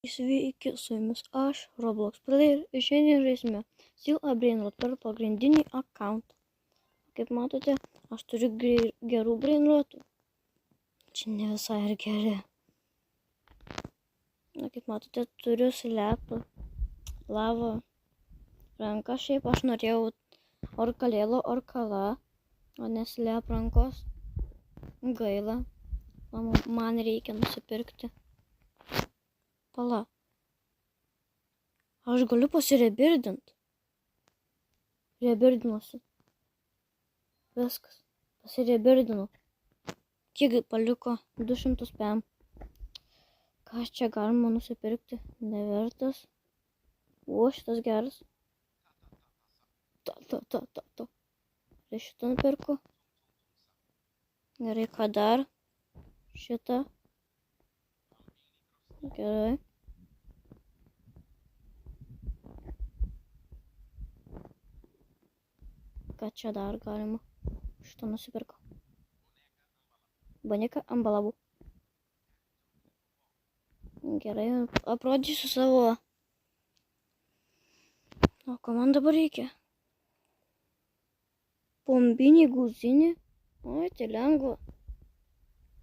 Sveiki, su jumis aš, Roblox Player, ir šiandien žaisime Still a Brainrot per pagrindinį accountą. Kaip matote, aš turiu gerų brainrotų. Čia ne visai ir geri. Na, kaip matote, turiu slepą, lavą, ranką. Šiaip aš norėjau orkalėlo orkala, o ne slep rankos. Gaila. Man reikia nusipirkti. Pala. Aš galiu pasirebirdinti. Rebirdinuosi. Viskas. Pasirebirdinu. Kiek paliko? 200 PM. Ką čia galima nusipirkti? Nevertas. O, šitas geras. Tai šitą nupirku. Gerai, ką dar? Šitą. Gerai. Ką čia dar galima? Šitą nusipirku. Boneka ant balabų. Gerai, aprodysiu savo. O ko man dabar reikia? Pombinį, guzinį. Oi, tai lengva.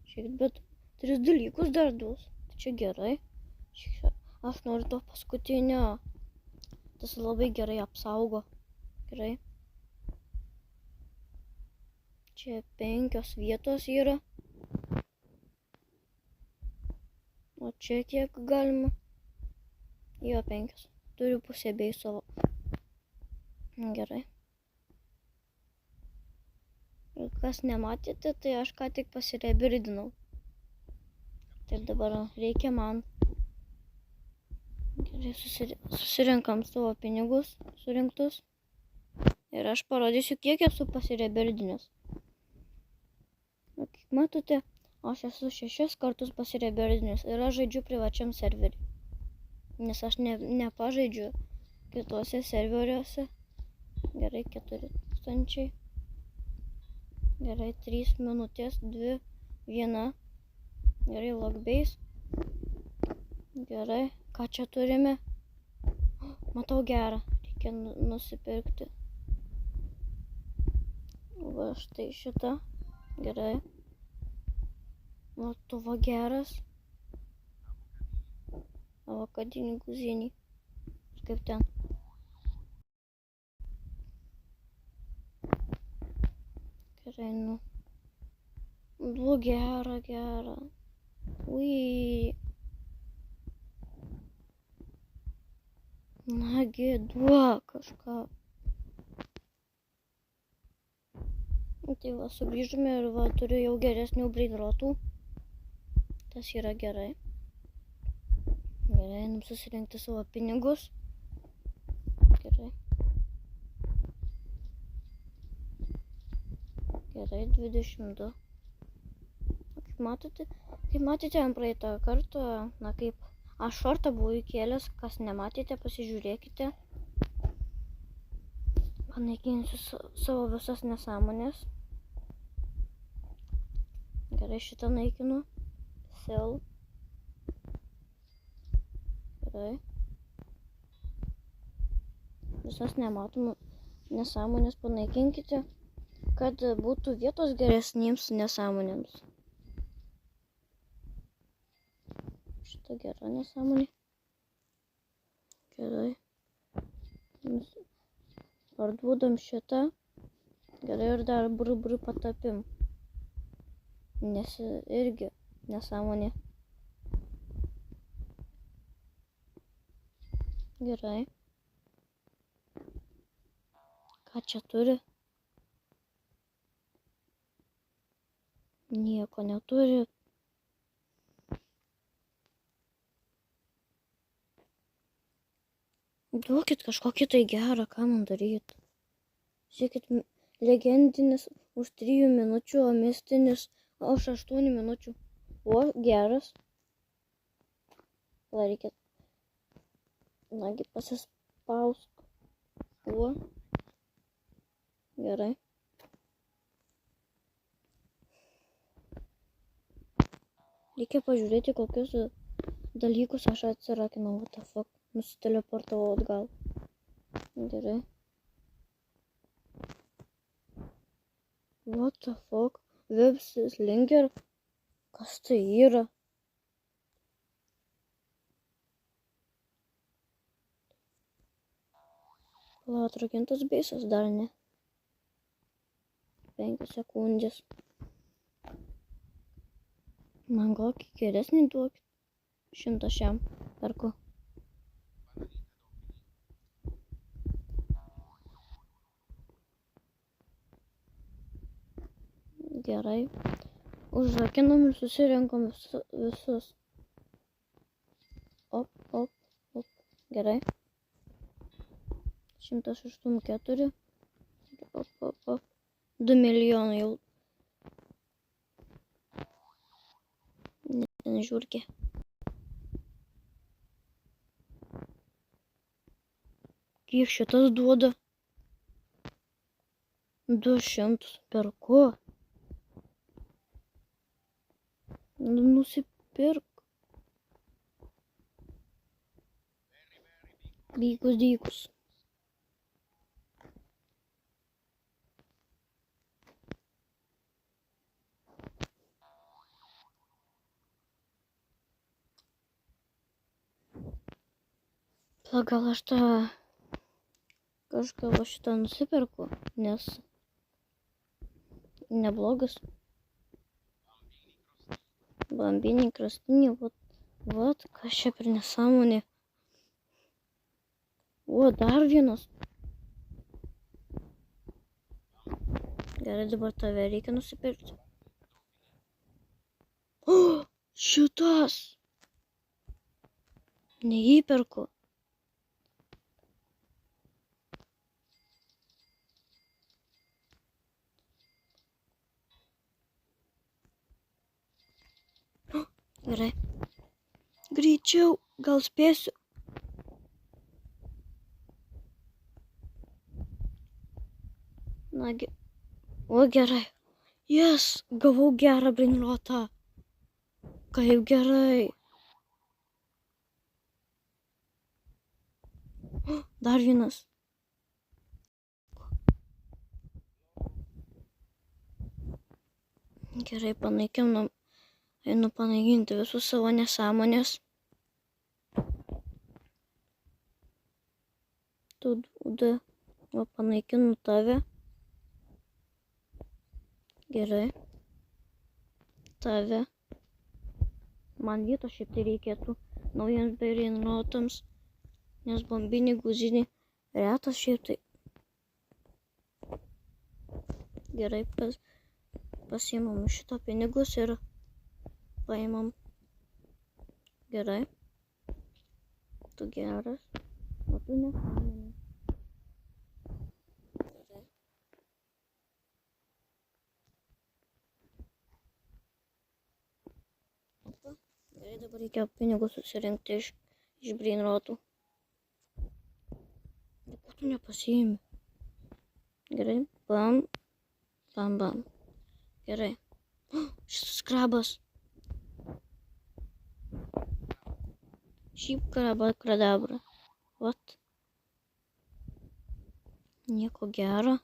Šiek, bet 3 dalykus dar duos. Tai čia gerai. Aš noriu to paskutinio. Tas labai gerai apsaugo. Gerai. Čia 5 vietos yra. O čia kiek galima? Jo, 5. Turiu pusę bei savo. Gerai. Ir kas nematėte, tai aš ką tik pasirebirdinau. Tai dabar reikia man. Gerai, susirenkam savo pinigus surinktus. Ir aš parodysiu, kiek esu pasirebirdinęs. Kaip matote, aš esu 6 kartus pasirebirdinęs ir aš žaidžiu privačiam serveriui. Nes aš nepažaidžiu kituose serveriuose. Gerai, 4000. Gerai, 3 minutės, 2, 1. Gerai, logbase. Gerai, ką čia turime? Matau gerą, reikia nusipirkti. Va, štai šitą. Gerai. Tuva geras. Avokadinį guzinį. Kaip ten. Gerai, nu. Du gerą. Ui. Nagi, duok kažką. Tai va, sugrįžome ir va, turiu jau geresnių brainrotų. Tas yra gerai. Gerai, einam susirinkti savo pinigus. Gerai. Gerai, 22. Kaip matėte ant praeitą kartą, na kaip aš šortą buvau įkėlęs, kas nematėte, pasižiūrėkite. Panaikinsiu savo visas nesąmonės. Gerai, šitą naikinu. Sell. Gerai. Visas nematomų nesąmonės panaikinkite, kad būtų vietos geresniems nesąmonėms. Šitą gerą nesąmonė. Gerai. Parduodam šitą. Gerai, ir dar brubru patapim. Nes irgi nesąmonė. Gerai. Ką čia turi? Nieko neturi. Duokit kažkokį tai gerą, ką man daryti. Žiūrėkit, legendinis už 3 minučių, o mistinis už 8 minučių. O, geras. Gal reikia. Nagi, pasispausk. O. Gerai. Reikia pažiūrėti, kokius dalykus aš atsirakinau, what the fuck. Nusiteleportavau atgal. Gerai. What the fuck? Websis linker? Kas tai yra? Pala, atrakintas beisas dar ne. 5 sekundės. Man kokį geresnį duokit. 100 šiam perku. Gerai. Užrakinam ir susirinkom visus. Op, op, op. Gerai. 184. Op, op, op. 2 milijonai jau. Ten žiūrkė. Kiek šitas duoda? 200. Perku. Nusipirk. Dykus. Gal aš tą kažką va šitą nusipirku, nes neblogas. Bambiniai krastiniai, vat, kas čia per nesąmonė. O, dar vienas. Gerai, dabar tave reikia nusipirkti. O, šitas. Neįperku. Gerai. Greičiau, gal spėsiu. Nagi. O, gerai. Yes, gavau gerą brainrotą. Kaip gerai. Dar vienas. Gerai, panaikinam. Einu panaikinti visus savo nesąmonės. Tada panaikinu tave. Gerai. Tave. Man vietos šiaip tai reikėtų naujiems brainrotams, nes bombiniai guziniai retas šiaip tai. Gerai, pasiimam šito pinigus ir paimam. Gerai. Tu geras. O tu nesąmonė. Gerai. Opa. Gerai, dabar reikia pinigus susirinkti iš brainrotų. Ko tu nepasiimi? Gerai. Bam. Bam, bam. Gerai. Šitas krabas. Šiaip kradabra. Vat. Nieko gero.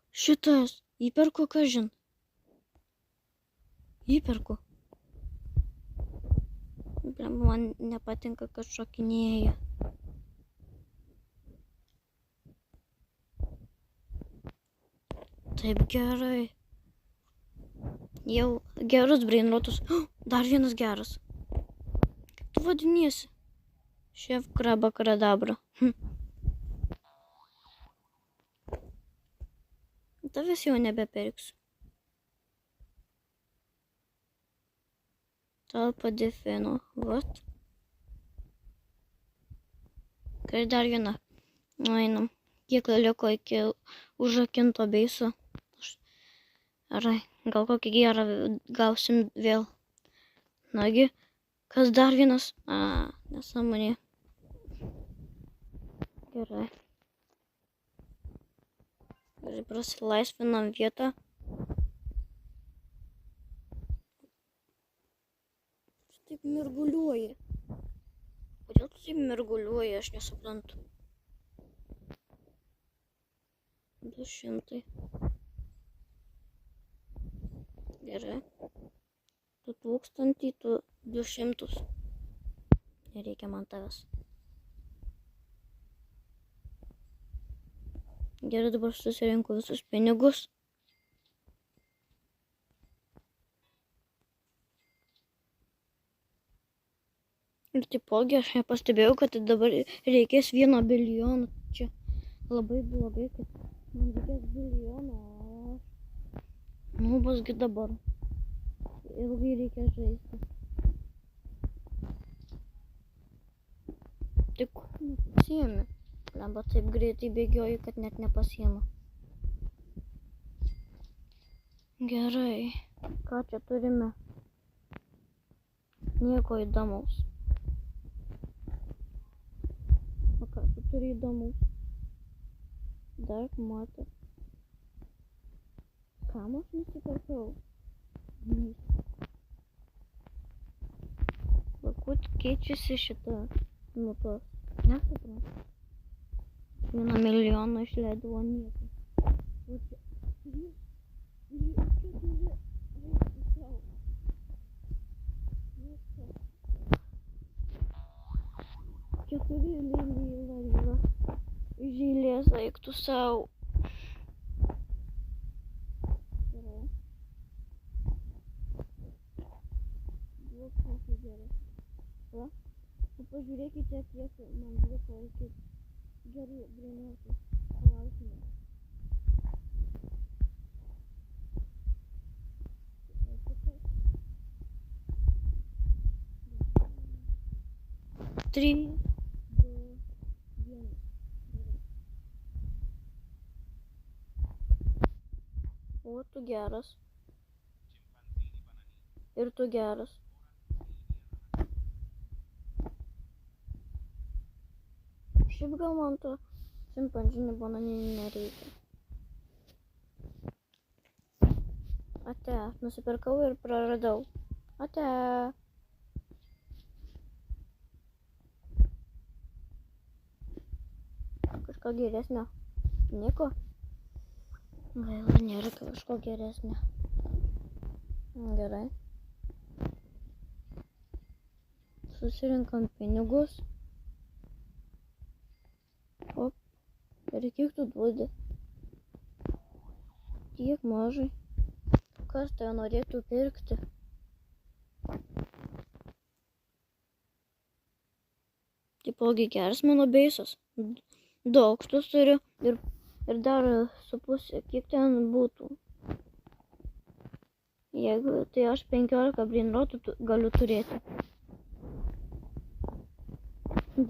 Šitas. Įperku, kažin. Įperku. Man nepatinka, kad šokinėja. Taip gerai. Jau gerus brainrotus. Dar vienas geras. Kaip tu vadiniesi? Šef kraba kradabra. Tavęs jau nebepirksiu. Talpa defino. Vat. Kai dar viena. Einam. Kiek liko iki užrakinto beiso. Gerai. Gal kokį gerą gausim vėl. Nagi. Kas dar vienas? Nesąmonė. Gerai. Gerai, prasilaisvinam vietą. Taip mirguliuoji. taip merguliuoja, aš nesuprantu. 200. Gerai. 2000, tu 200. Nereikia man tavęs. Gerai, dabar susirinku visus pinigus. Ir taipogi aš nepastebėjau, kad dabar reikės 1 bilijono. Čia labai blogai, kad man reikės bilijono. Nu, busgi dabar. Ilgai reikia žaisti. Tik nepasiemi. Lemba taip greitai bėgioju, kad net nepasiema. Gerai. Ką čia turime? Nieko įdomaus. O ką tu turi įdomaus? Dark Matter. Kam aš nusipirkau? Vakut keičiasi šitą nutos. Nesuprantu. 1 milijoną išleidau nieko. Keturi lėlyla žylės eiktų savo. Va, pažiūrėkite, kiek man liko iki gerų griniuotų. Palaukime. Trys, 2, 1. O, tu geras. Ir tu geras. Šiaip gal man to šimpanzinį bananinį nereikia. Ate, nusipirkau ir praradau. Ate. Kažko geresnio. Nieko. Gaila, nėra kažko geresnio. Gerai. Susirinkam pinigus. Op. Ir kiek tu duodi? Tiek mažai. Kas tai norėtų pirkti? Taipogi geras mano beisas. 2 aukštus turiu ir dar su pusė, kiek ten būtų. Jeigu tai aš 15 brainrotų galiu turėti.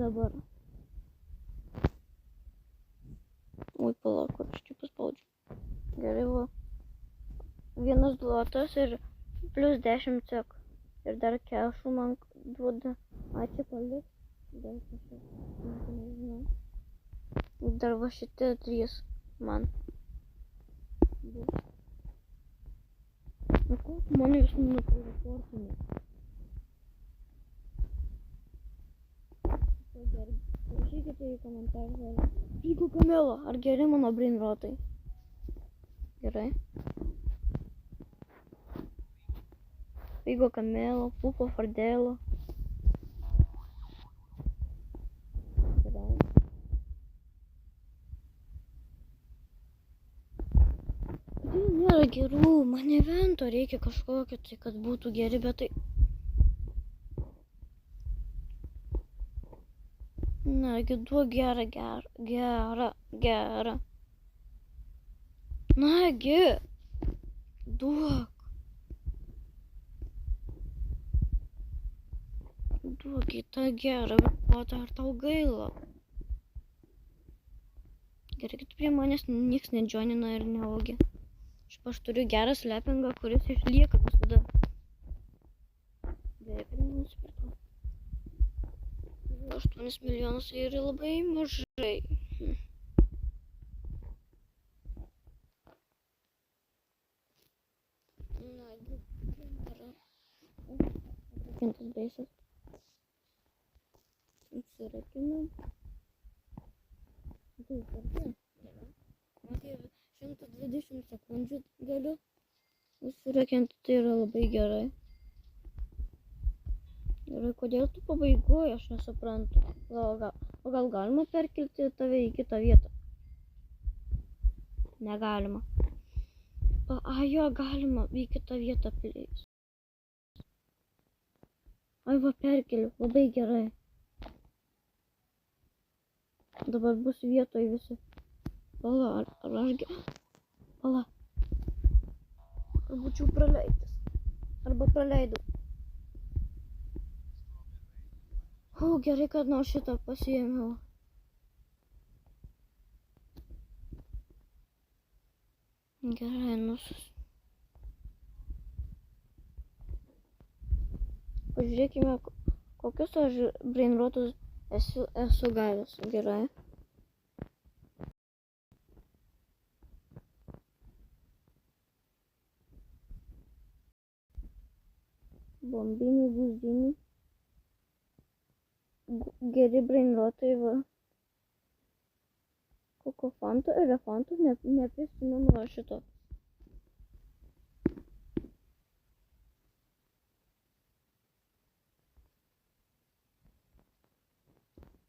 Dabar. Oi, palauk, kur aš čia paspaudžiu. Gerai, va. 1 zlotas ir plus 10 cek. Ir dar kešų man duoda. Ačiū, palik. Dar kažkas. Nežinau. Dar va šitie 3 man. O kaip man jūs nuteleportinė? Rašykite į komentarus. Pyko Kamelo, ar geri mano brainrotai? Gerai. Pyko Kamelo, Pupo Fardelo. Gerai. Tai nėra gerų, man evento reikia kažkokio, tai kad būtų geri, bet tai... Nagi, duok gerą. Nagi, duok. Duok į tą gerą, bet ar tau gaila? Gerai, kad prie manęs nieks nedžionina ir neaugia. Aš turiu gerą slepingą, kuris išlieka visada. Gerai, kad nusipirkau. 8 milijonus ir labai mažai. Nagi, gerai. Kintas beisas. Užsirakinam. Tai kartu. 120 sekundžių galiu užsirakinti, tai yra labai gerai. Ir kodėl tu pabaigoji, aš nesuprantu. O gal galima perkelti tave į kitą vietą? Negalima. Jo, galima į kitą vietą pleis. Ai, va, perkeliu, labai gerai. Dabar bus vietoj visi. Pala, ar aš... Pala. Ar būčiau praleidęs? Arba praleidau. Gerai, kad nors šitą pasiėmiau. Gerai, Pažiūrėkime, kokius aš brainrotus esu gavęs. Gerai. Bombiniai, guziniai. Geri brainrotai, va. Kokofantų, elefantų, neprisimenu šito.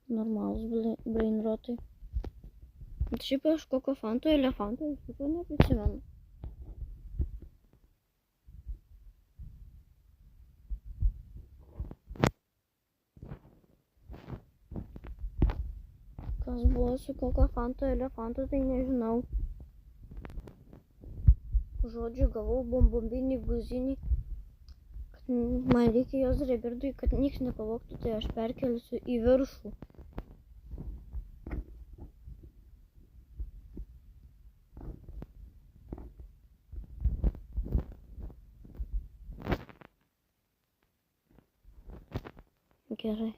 Normalus brainrotai. Bet šiaip aš kokofantų, elefantų, iš tikrųjų neprisimenu. Kas buvo su kokofantu, elefantu, tai nežinau. Žodžiu, gavau bombinį, guzinį. Man reikia jos reberdui, kad nieks nepavogtų, tai aš perkelsiu į viršų. Gerai.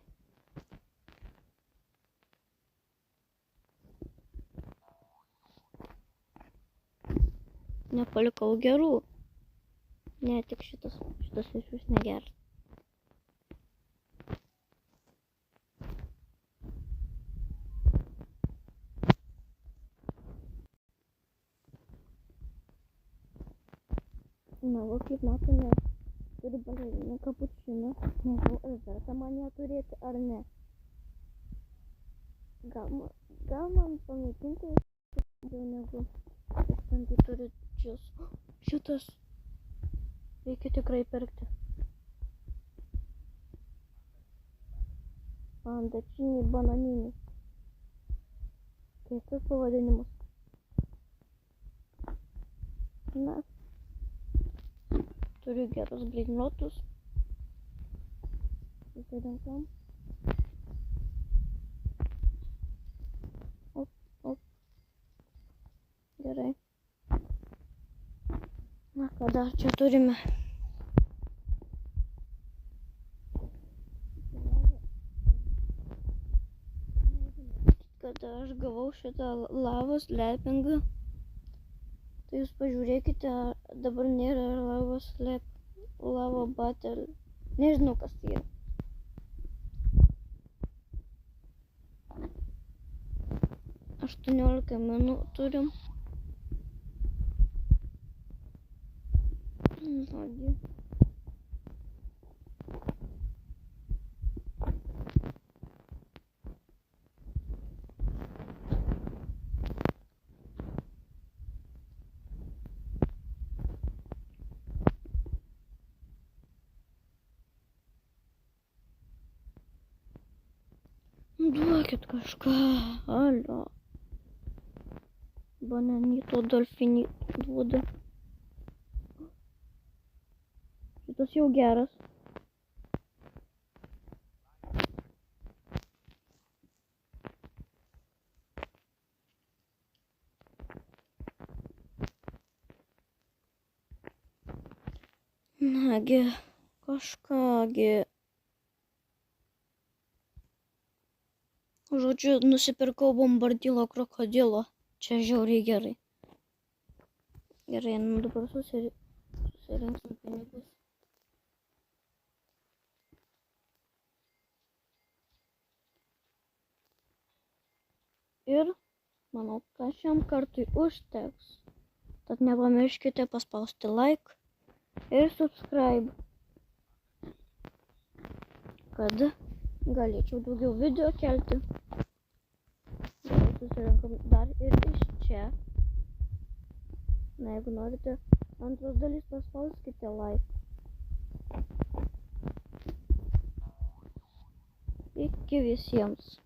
Nepalikau gerų. Ne, tik šitas iš vis negeras. Na, va, kaip matome, turi balerinį kapučiną. Nežinau, ar verta man ją turėti ar ne. Gal man pamėginti jau negu konditorius. Šitas reikia tikrai pirkti. Andačinį, bananinį. Keistas pavadinimas. Na, turiu gerus brainrotus. Susirenkam. Op. Gerai. Na, ką dar čia turime? Kada aš gavau šitą lavos lepingą, tai jūs pažiūrėkite, dabar nėra lava battle. Nežinau, kas tai yra. 18 minų turim. Žodžiu. Duokit kažką, alio. Bananito dolfinį duoda. Šitas jau geras. Nagi, kažkągi. Žodžiu, nusipirkau bombardilo krokodilo. Čia žiauriai gerai. Gerai, nu dabar susirinksim pinigus. Ir manau, kad šiam kartui užteks. Tad nepamirškite paspausti like ir subscribe, kad galėčiau daugiau video kelti. Gerai, susirinkam dar ir iš čia. Na, jeigu norite antros dalis, paspauskite like. Iki visiems.